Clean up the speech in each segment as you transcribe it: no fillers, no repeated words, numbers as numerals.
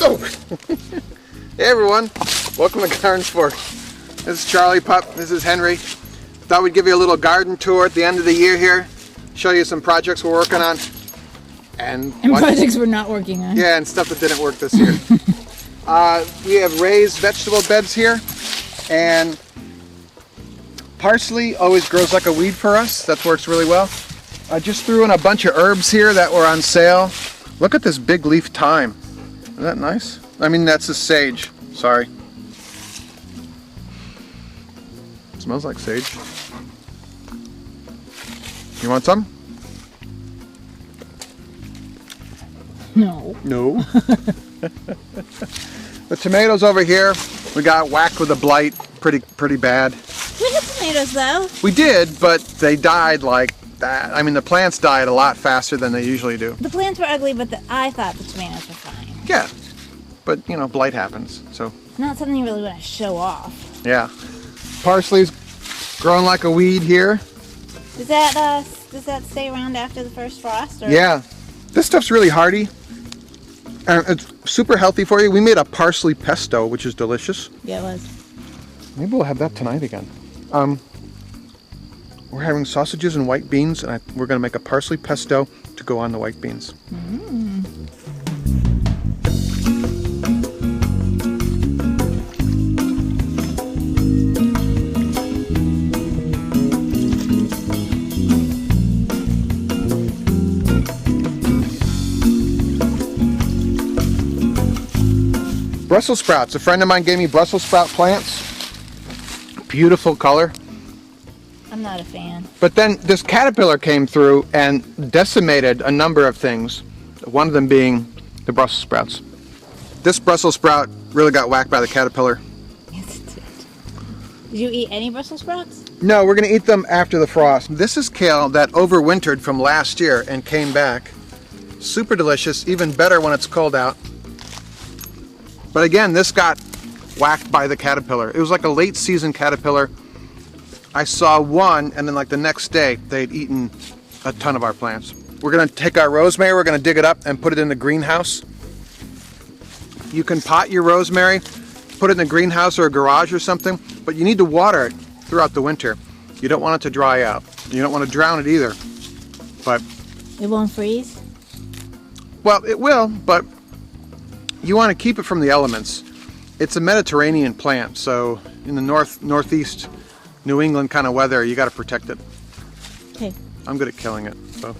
Oh. Hey everyone, welcome to GardenFork. This is Charlie Pup, this is Henry. Thought we'd give you a little garden tour at the end of the year here. Show you some projects we're working on. And projects we're not working on. Yeah, and stuff that didn't work this year. We have raised vegetable beds here. And parsley always grows like a weed for us. That works really well. I just threw in a bunch of herbs here that were on sale. Look at this big leaf thyme. Isn't that nice? I mean, that's a sage. Sorry. It smells like sage. You want some? No. No. The tomatoes over here, we got whacked with a blight pretty bad. We had tomatoes though. We did, but they died like that. I mean, the plants died a lot faster than they usually do. The plants were ugly, but I thought the tomatoes were fine. Yeah, but you know, blight happens, so. Not something you really want to show off. Yeah. Parsley's growing like a weed here. Does that stay around after the first frost? Or? Yeah. This stuff's really hardy. It's super healthy for you. We made a parsley pesto, which is delicious. Yeah, it was. Maybe we'll have that tonight again. We're having sausages and white beans, and we're going to make a parsley pesto to go on the white beans. Brussels sprouts. A friend of mine gave me Brussels sprout plants. Beautiful color. I'm not a fan. But then this caterpillar came through and decimated a number of things. One of them being the Brussels sprouts. This Brussels sprout really got whacked by the caterpillar. Yes, it did. Did you eat any Brussels sprouts? No, we're going to eat them after the frost. This is kale that overwintered from last year and came back. Super delicious, even better when it's cold out. But again, this got whacked by the caterpillar. It was like a late season caterpillar. I saw one, and then like the next day, they'd eaten a ton of our plants. We're gonna take our rosemary, we're gonna dig it up and put it in the greenhouse. You can pot your rosemary, put it in the greenhouse or a garage or something, but you need to water it throughout the winter. You don't want it to dry out. You don't want to drown it either. But it won't freeze? Well, it will, but you want to keep it from the elements. It's a Mediterranean plant, so in the northeast New England kind of weather, you got to protect it. Okay. I'm good at killing it. So.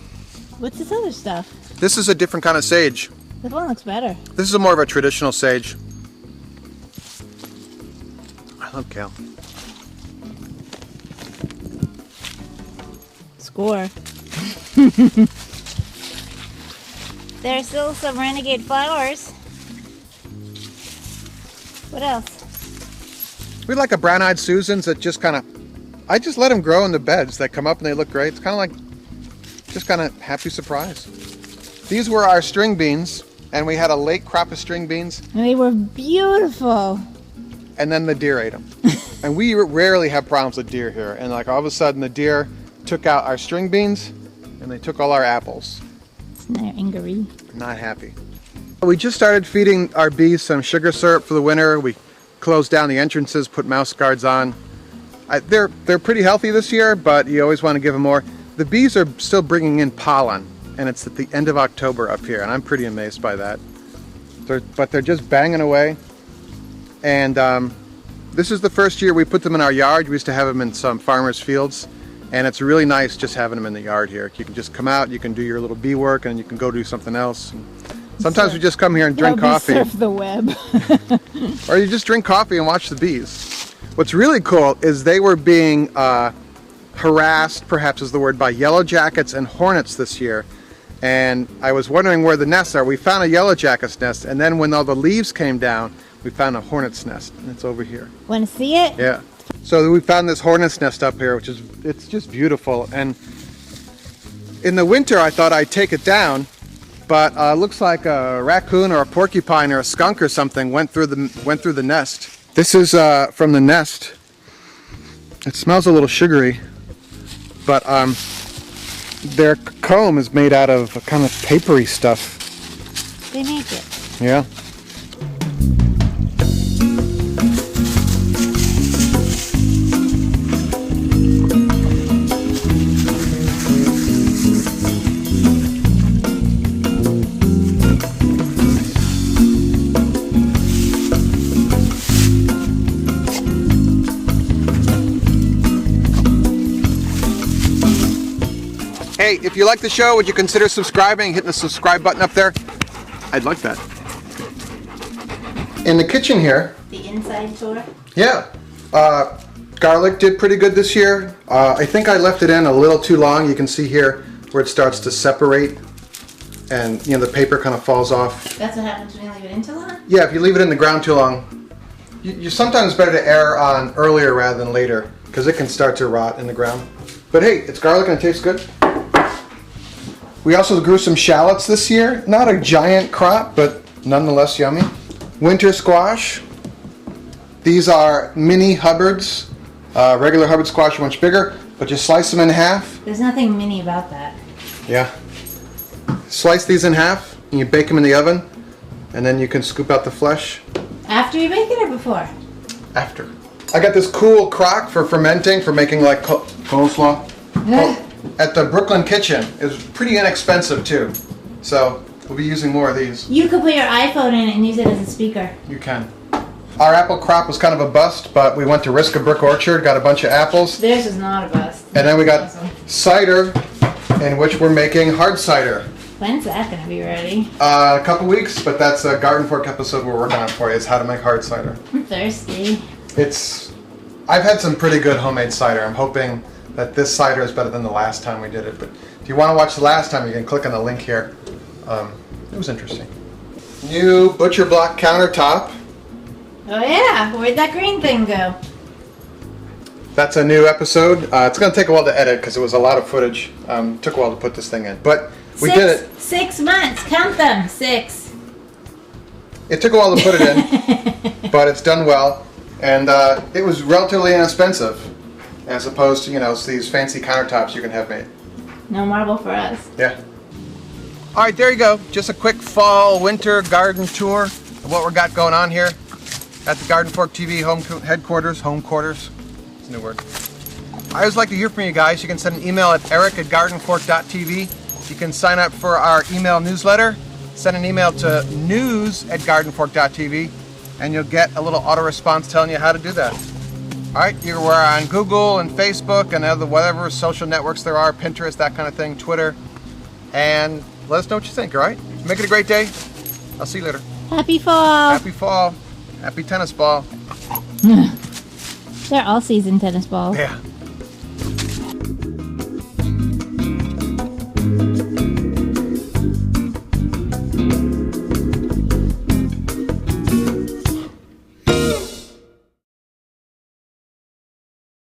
What's this other stuff? This is a different kind of sage. This one looks better. This is more of a traditional sage. I love kale. Score. There's still some renegade flowers. What else? We like a brown-eyed Susans that just kind of, I just let them grow in the beds. They come up and they look great. It's kind of like, just kind of happy surprise. These were our string beans, and we had a late crop of string beans. And they were beautiful. And then the deer ate them. And we rarely have problems with deer here. And like all of a sudden the deer took out our string beans, and they took all our apples. They're angry. Not happy. We just started feeding our bees some sugar syrup for the winter. We closed down the entrances, put mouse guards on. They're pretty healthy this year, but you always want to give them more. The bees are still bringing in pollen, and it's at the end of October up here, and I'm pretty amazed by that. But they're just banging away. And this is the first year we put them in our yard. We used to have them in some farmers' fields, and it's really nice just having them in the yard here. You can just come out, you can do your little bee work, and you can go do something else. Sometimes we just come here and drink coffee. Surf the web. Or you just drink coffee and watch the bees. What's really cool is they were being harassed, perhaps is the word, by yellow jackets and hornets this year. And I was wondering where the nests are. We found a yellow jacket's nest, and then when all the leaves came down, we found a hornet's nest, and it's over here. Want to see it? Yeah. So we found this hornet's nest up here, it's just beautiful. And in the winter, I thought I'd take it down, but looks like a raccoon or a porcupine or a skunk or something went through the nest. This is from the nest. It smells a little sugary, but their comb is made out of kind of papery stuff. They make it. Yeah. if you like the show, would you consider subscribing, hitting the subscribe button up there? I'd like that. In the kitchen here. The inside tour. Yeah. Garlic did pretty good this year. I think I left it in a little too long. You can see here where it starts to separate and the paper kind of falls off. That's what happens when you leave it in too long? Yeah, if you leave it in the ground too long, you're sometimes better to err on earlier rather than later because it can start to rot in the ground. But hey, it's garlic and it tastes good. We also grew some shallots this year. Not a giant crop, but nonetheless yummy. Winter squash. These are mini Hubbards. Regular Hubbard squash are much bigger, but you slice them in half. There's nothing mini about that. Yeah. Slice these in half, and you bake them in the oven, and then you can scoop out the flesh. After you bake it or before? After. I got this cool crock for fermenting, for making like coleslaw. At the Brooklyn Kitchen. It was pretty inexpensive too. So we'll be using more of these. You could put your iPhone in it and use it as a speaker. You can. Our apple crop was kind of a bust, but we went to Risk a Brick Orchard, got a bunch of apples. Theirs is not a bust. And then we got cider, in which we're making hard cider. When's that going to be ready? A couple weeks, but that's a GardenFork episode we're working on for you, is how to make hard cider. I'm thirsty. I've had some pretty good homemade cider. I'm hoping that this cider is better than the last time we did it. But if you want to watch the last time, you can click on the link here. It was interesting. New butcher block countertop. Oh yeah, where'd that green thing go? That's a new episode. It's going to take a while to edit because it was a lot of footage. Took a while to put this thing in. But we did it. 6 months. Count them. 6. It took a while to put it in, but it's done well. And it was relatively inexpensive as opposed to, these fancy countertops you can have made. No marble for us. Yeah. All right, there you go. Just a quick fall, winter garden tour of what we got going on here at the GardenFork TV home quarters. It's a new word. I always like to hear from you guys. You can send an email at eric@gardenfork.tv. You can sign up for our email newsletter. Send an email to news@gardenfork.tv, and you'll get a little auto response telling you how to do that. All right, we're on Google and Facebook and other whatever social networks there are, Pinterest, that kind of thing, Twitter, and let us know what you think. All right, make it a great day. I'll see you later. Happy fall. Happy fall. Happy tennis ball. They're all season tennis balls. Yeah.